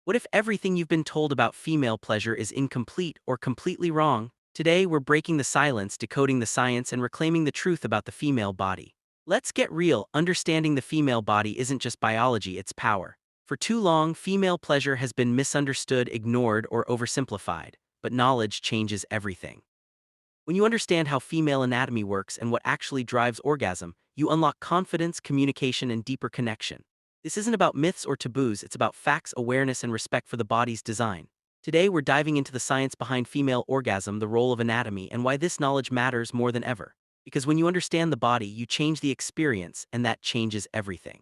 What if everything you've been told about female pleasure is incomplete or completely wrong? Today, we're breaking the silence, decoding the science, and reclaiming the truth about the female body. Let's get real. Understanding the female body isn't just biology, it's power. For too long, female pleasure has been misunderstood, ignored, or oversimplified, but knowledge changes everything. When you understand how female anatomy works and what actually drives orgasm, you unlock confidence, communication, and deeper connection. This isn't about myths or taboos, it's about facts, awareness, and respect for the body's design. Today, we're diving into the science behind female orgasm, the role of anatomy, and why this knowledge matters more than ever. Because when you understand the body, you change the experience, and that changes everything.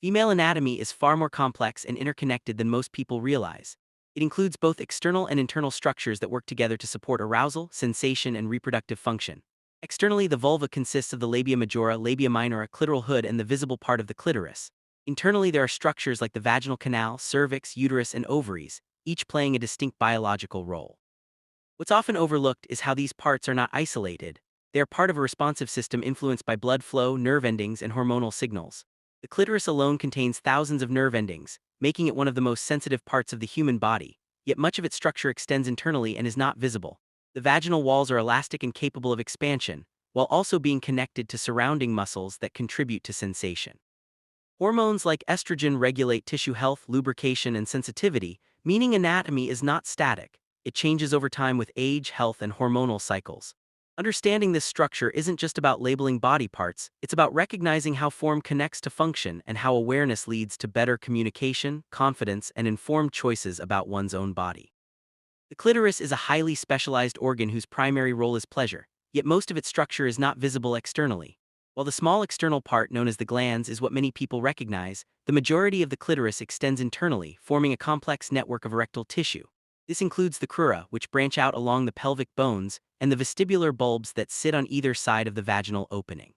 Female anatomy is far more complex and interconnected than most people realize. It includes both external and internal structures that work together to support arousal, sensation, and reproductive function. Externally, the vulva consists of the labia majora, labia minora, clitoral hood, and the visible part of the clitoris. Internally, there are structures like the vaginal canal, cervix, uterus, and ovaries, each playing a distinct biological role. What's often overlooked is how these parts are not isolated. They are part of a responsive system influenced by blood flow, nerve endings, and hormonal signals. The clitoris alone contains thousands of nerve endings, making it one of the most sensitive parts of the human body, yet much of its structure extends internally and is not visible. The vaginal walls are elastic and capable of expansion, while also being connected to surrounding muscles that contribute to sensation. Hormones like estrogen regulate tissue health, lubrication, and sensitivity, meaning anatomy is not static. It changes over time with age, health, and hormonal cycles. Understanding this structure isn't just about labeling body parts, it's about recognizing how form connects to function and how awareness leads to better communication, confidence, and informed choices about one's own body. The clitoris is a highly specialized organ whose primary role is pleasure, yet most of its structure is not visible externally. While the small external part known as the glans is what many people recognize, the majority of the clitoris extends internally, forming a complex network of erectile tissue. This includes the crura, which branch out along the pelvic bones, and the vestibular bulbs that sit on either side of the vaginal opening.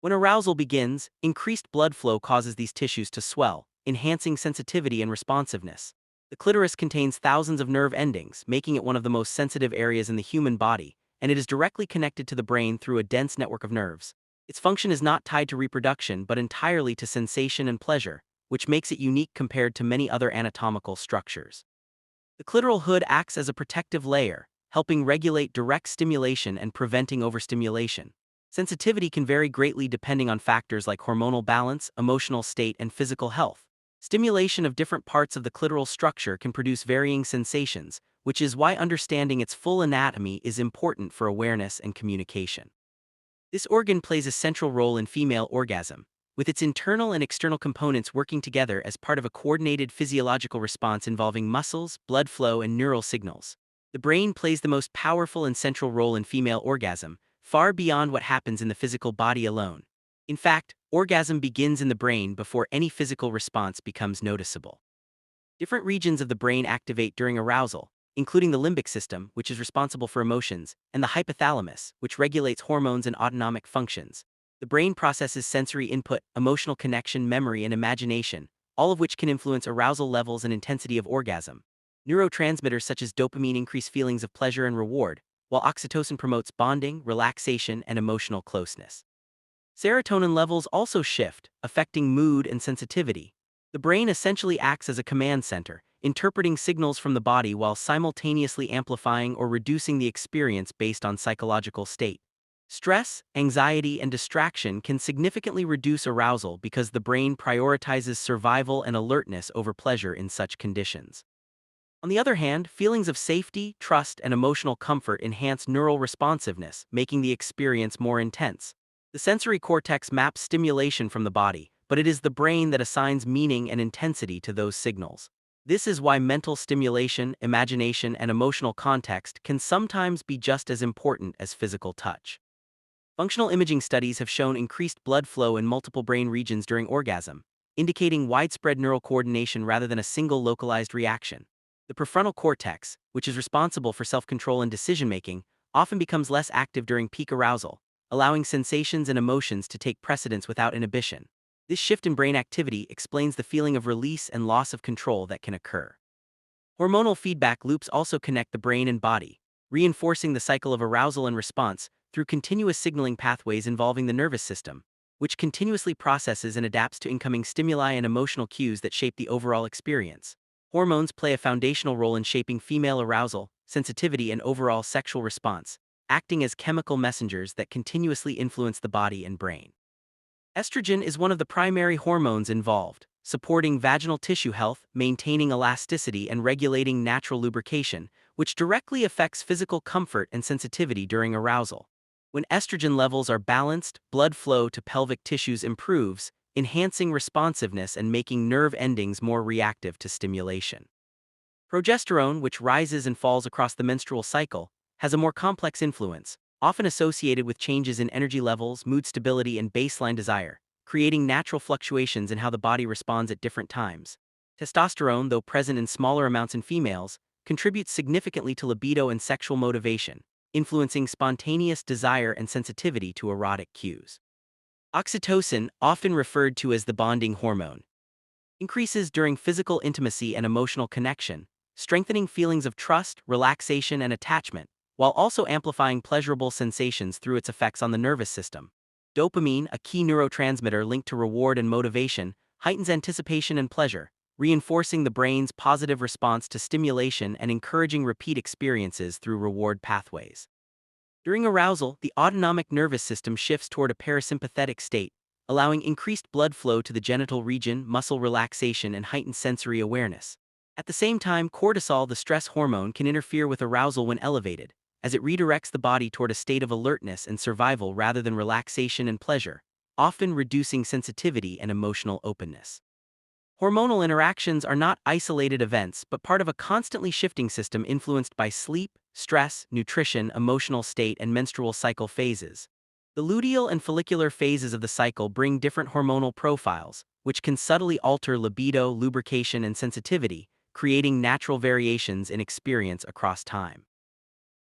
When arousal begins, increased blood flow causes these tissues to swell, enhancing sensitivity and responsiveness. The clitoris contains thousands of nerve endings, making it one of the most sensitive areas in the human body, and it is directly connected to the brain through a dense network of nerves. Its function is not tied to reproduction but entirely to sensation and pleasure, which makes it unique compared to many other anatomical structures. The clitoral hood acts as a protective layer, helping regulate direct stimulation and preventing overstimulation. Sensitivity can vary greatly depending on factors like hormonal balance, emotional state, and physical health. Stimulation of different parts of the clitoral structure can produce varying sensations, which is why understanding its full anatomy is important for awareness and communication. This organ plays a central role in female orgasm, with its internal and external components working together as part of a coordinated physiological response involving muscles, blood flow, and neural signals. The brain plays the most powerful and central role in female orgasm, far beyond what happens in the physical body alone. In fact, orgasm begins in the brain before any physical response becomes noticeable. Different regions of the brain activate during arousal, including the limbic system, which is responsible for emotions, and the hypothalamus, which regulates hormones and autonomic functions. The brain processes sensory input, emotional connection, memory, and imagination, all of which can influence arousal levels and intensity of orgasm. Neurotransmitters such as dopamine increase feelings of pleasure and reward, while oxytocin promotes bonding, relaxation, and emotional closeness. Serotonin levels also shift, affecting mood and sensitivity. The brain essentially acts as a command center, interpreting signals from the body while simultaneously amplifying or reducing the experience based on psychological state. Stress, anxiety, and distraction can significantly reduce arousal because the brain prioritizes survival and alertness over pleasure in such conditions. On the other hand, feelings of safety, trust, and emotional comfort enhance neural responsiveness, making the experience more intense. The sensory cortex maps stimulation from the body, but it is the brain that assigns meaning and intensity to those signals. This is why mental stimulation, imagination, and emotional context can sometimes be just as important as physical touch. Functional imaging studies have shown increased blood flow in multiple brain regions during orgasm, indicating widespread neural coordination rather than a single localized reaction. The prefrontal cortex, which is responsible for self-control and decision-making, often becomes less active during peak arousal, allowing sensations and emotions to take precedence without inhibition. This shift in brain activity explains the feeling of release and loss of control that can occur. Hormonal feedback loops also connect the brain and body, reinforcing the cycle of arousal and response through continuous signaling pathways involving the nervous system, which continuously processes and adapts to incoming stimuli and emotional cues that shape the overall experience. Hormones play a foundational role in shaping female arousal, sensitivity, and overall sexual response, acting as chemical messengers that continuously influence the body and brain. Estrogen is one of the primary hormones involved, supporting vaginal tissue health, maintaining elasticity, and regulating natural lubrication, which directly affects physical comfort and sensitivity during arousal. When estrogen levels are balanced, blood flow to pelvic tissues improves, enhancing responsiveness and making nerve endings more reactive to stimulation. Progesterone, which rises and falls across the menstrual cycle, has a more complex influence, often associated with changes in energy levels, mood stability, and baseline desire, creating natural fluctuations in how the body responds at different times. Testosterone, though present in smaller amounts in females, contributes significantly to libido and sexual motivation, influencing spontaneous desire and sensitivity to erotic cues. Oxytocin, often referred to as the bonding hormone, increases during physical intimacy and emotional connection, strengthening feelings of trust, relaxation, and attachment, while also amplifying pleasurable sensations through its effects on the nervous system. Dopamine, a key neurotransmitter linked to reward and motivation, heightens anticipation and pleasure, reinforcing the brain's positive response to stimulation and encouraging repeat experiences through reward pathways. During arousal, the autonomic nervous system shifts toward a parasympathetic state, allowing increased blood flow to the genital region, muscle relaxation, and heightened sensory awareness. At the same time, cortisol, the stress hormone, can interfere with arousal when elevated, as it redirects the body toward a state of alertness and survival rather than relaxation and pleasure, often reducing sensitivity and emotional openness. Hormonal interactions are not isolated events but part of a constantly shifting system influenced by sleep, stress, nutrition, emotional state, and menstrual cycle phases. The luteal and follicular phases of the cycle bring different hormonal profiles, which can subtly alter libido, lubrication, and sensitivity, creating natural variations in experience across time.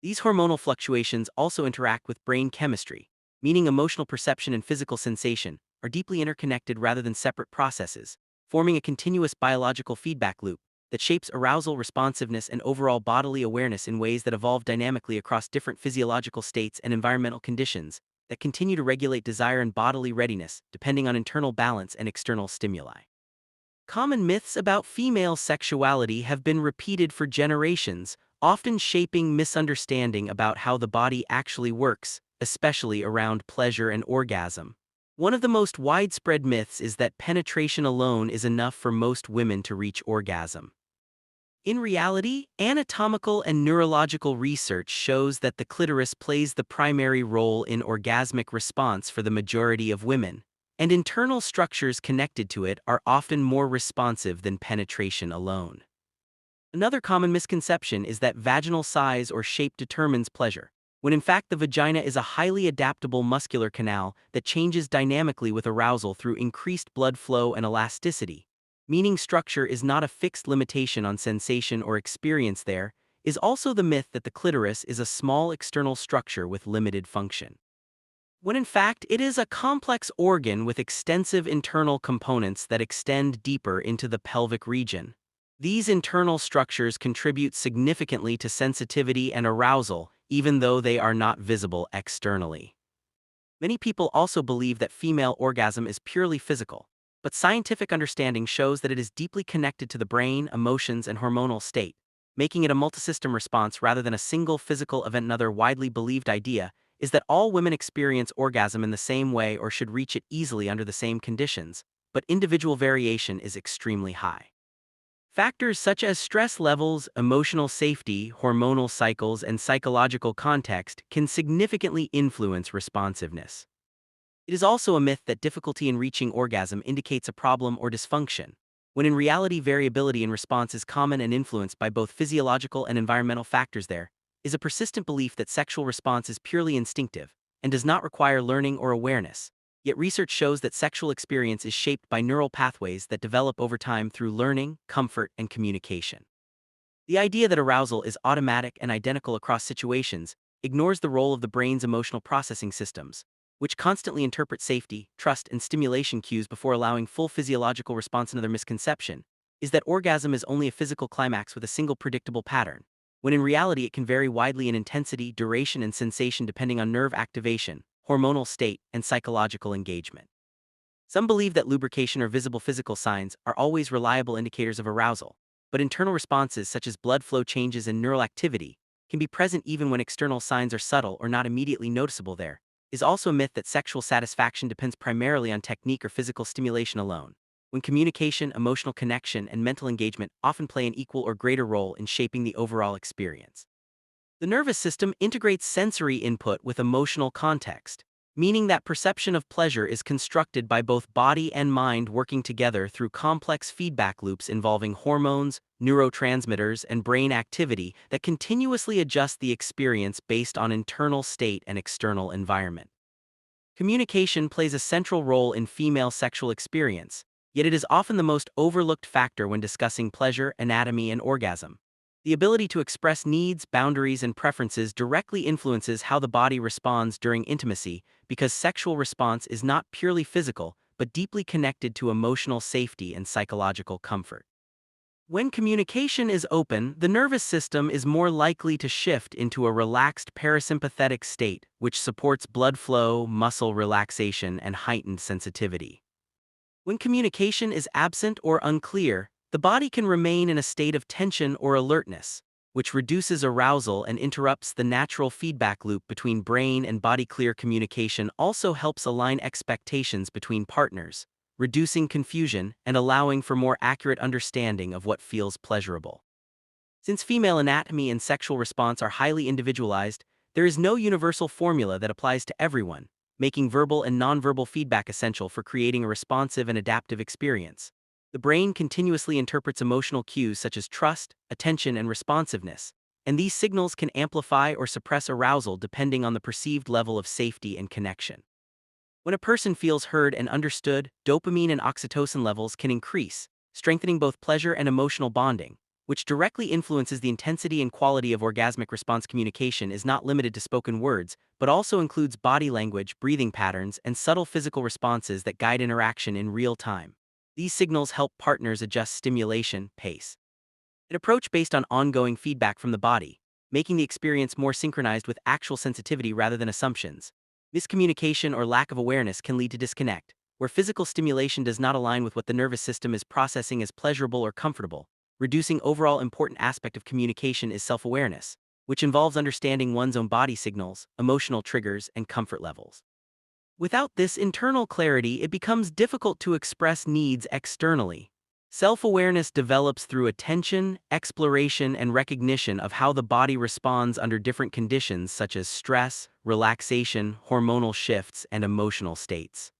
These hormonal fluctuations also interact with brain chemistry, meaning emotional perception and physical sensation are deeply interconnected rather than separate processes, forming a continuous biological feedback loop that shapes arousal, responsiveness, and overall bodily awareness in ways that evolve dynamically across different physiological states and environmental conditions that continue to regulate desire and bodily readiness depending on internal balance and external stimuli. Common myths about female sexuality have been repeated for generations, often shaping misunderstanding about how the body actually works, especially around pleasure and orgasm. One of the most widespread myths is that penetration alone is enough for most women to reach orgasm. In reality, anatomical and neurological research shows that the clitoris plays the primary role in orgasmic response for the majority of women, and internal structures connected to it are often more responsive than penetration alone. Another common misconception is that vaginal size or shape determines pleasure, when in fact the vagina is a highly adaptable muscular canal that changes dynamically with arousal through increased blood flow and elasticity. Meaning structure is not a fixed limitation on sensation or experience. There is also the myth that the clitoris is a small external structure with limited function, when in fact it is a complex organ with extensive internal components that extend deeper into the pelvic region. These internal structures contribute significantly to sensitivity and arousal, even though they are not visible externally. Many people also believe that female orgasm is purely physical, but scientific understanding shows that it is deeply connected to the brain, emotions, and hormonal state, making it a multisystem response rather than a single physical event. Another widely believed idea is that all women experience orgasm in the same way or should reach it easily under the same conditions, but individual variation is extremely high. Factors such as stress levels, emotional safety, hormonal cycles, and psychological context can significantly influence responsiveness. It is also a myth that difficulty in reaching orgasm indicates a problem or dysfunction, when in reality variability in response is common and influenced by both physiological and environmental factors. There is a persistent belief that sexual response is purely instinctive and does not require learning or awareness. Yet research shows that sexual experience is shaped by neural pathways that develop over time through learning, comfort, and communication. The idea that arousal is automatic and identical across situations ignores the role of the brain's emotional processing systems, which constantly interpret safety, trust, and stimulation cues before allowing full physiological response. Another misconception is that orgasm is only a physical climax with a single predictable pattern, when in reality it can vary widely in intensity, duration, and sensation depending on nerve activation, hormonal state, and psychological engagement. Some believe that lubrication or visible physical signs are always reliable indicators of arousal, but internal responses such as blood flow changes and neural activity can be present even when external signs are subtle or not immediately noticeable. There is also a myth that sexual satisfaction depends primarily on technique or physical stimulation alone, when communication, emotional connection, and mental engagement often play an equal or greater role in shaping the overall experience. The nervous system integrates sensory input with emotional context, meaning that perception of pleasure is constructed by both body and mind working together through complex feedback loops involving hormones, neurotransmitters, and brain activity that continuously adjust the experience based on internal state and external environment. Communication plays a central role in female sexual experience, yet it is often the most overlooked factor when discussing pleasure, anatomy, and orgasm. The ability to express needs, boundaries, and preferences directly influences how the body responds during intimacy, because sexual response is not purely physical, but deeply connected to emotional safety and psychological comfort. When communication is open, the nervous system is more likely to shift into a relaxed parasympathetic state, which supports blood flow, muscle relaxation, and heightened sensitivity. When communication is absent or unclear, the body can remain in a state of tension or alertness, which reduces arousal and interrupts the natural feedback loop between brain and body. Clear communication also helps align expectations between partners, reducing confusion and allowing for more accurate understanding of what feels pleasurable. Since female anatomy and sexual response are highly individualized, there is no universal formula that applies to everyone, making verbal and nonverbal feedback essential for creating a responsive and adaptive experience. The brain continuously interprets emotional cues such as trust, attention, and responsiveness, and these signals can amplify or suppress arousal depending on the perceived level of safety and connection. When a person feels heard and understood, dopamine and oxytocin levels can increase, strengthening both pleasure and emotional bonding, which directly influences the intensity and quality of orgasmic response. Communication is not limited to spoken words, but also includes body language, breathing patterns, and subtle physical responses that guide interaction in real time. These signals help partners adjust stimulation, pace, an approach based on ongoing feedback from the body, making the experience more synchronized with actual sensitivity rather than assumptions. Miscommunication or lack of awareness can lead to disconnect, where physical stimulation does not align with what the nervous system is processing as pleasurable or comfortable. Reducing overall important aspect of communication is self-awareness, which involves understanding one's own body signals, emotional triggers, and comfort levels. Without this internal clarity, it becomes difficult to express needs externally. Self-awareness develops through attention, exploration, and recognition of how the body responds under different conditions such as stress, relaxation, hormonal shifts, and emotional states.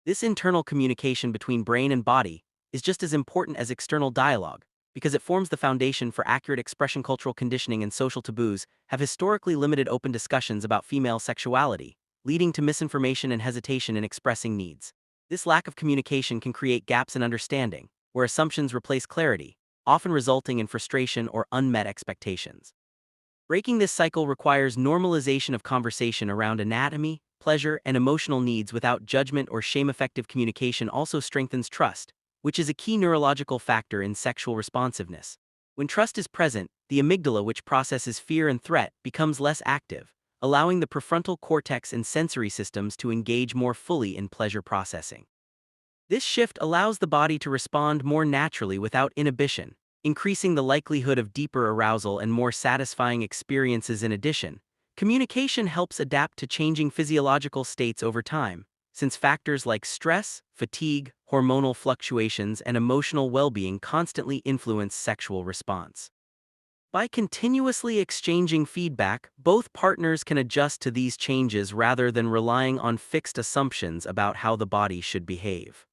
This internal communication between brain and body is just as important as external dialogue, because it forms the foundation for accurate expression. Cultural conditioning and social taboos have historically limited open discussions about female sexuality, leading to misinformation and hesitation in expressing needs. This lack of communication can create gaps in understanding, where assumptions replace clarity, often resulting in frustration or unmet expectations. Breaking this cycle requires normalization of conversation around anatomy, pleasure, and emotional needs without judgment or shame. Effective communication also strengthens trust, which is a key neurological factor in sexual responsiveness. When trust is present, the amygdala, which processes fear and threat, becomes less active, allowing the prefrontal cortex and sensory systems to engage more fully in pleasure processing. This shift allows the body to respond more naturally without inhibition, increasing the likelihood of deeper arousal and more satisfying experiences. In addition, communication helps adapt to changing physiological states over time, since factors like stress, fatigue, hormonal fluctuations, and emotional well-being constantly influence sexual response. By continuously exchanging feedback, both partners can adjust to these changes rather than relying on fixed assumptions about how the body should behave.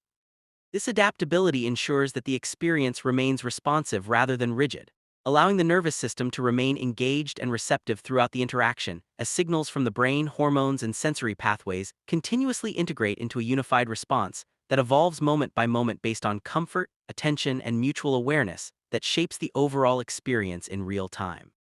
This adaptability ensures that the experience remains responsive rather than rigid, allowing the nervous system to remain engaged and receptive throughout the interaction, as signals from the brain, hormones, and sensory pathways continuously integrate into a unified response that evolves moment by moment based on comfort, attention, and mutual awareness that shapes the overall experience in real time.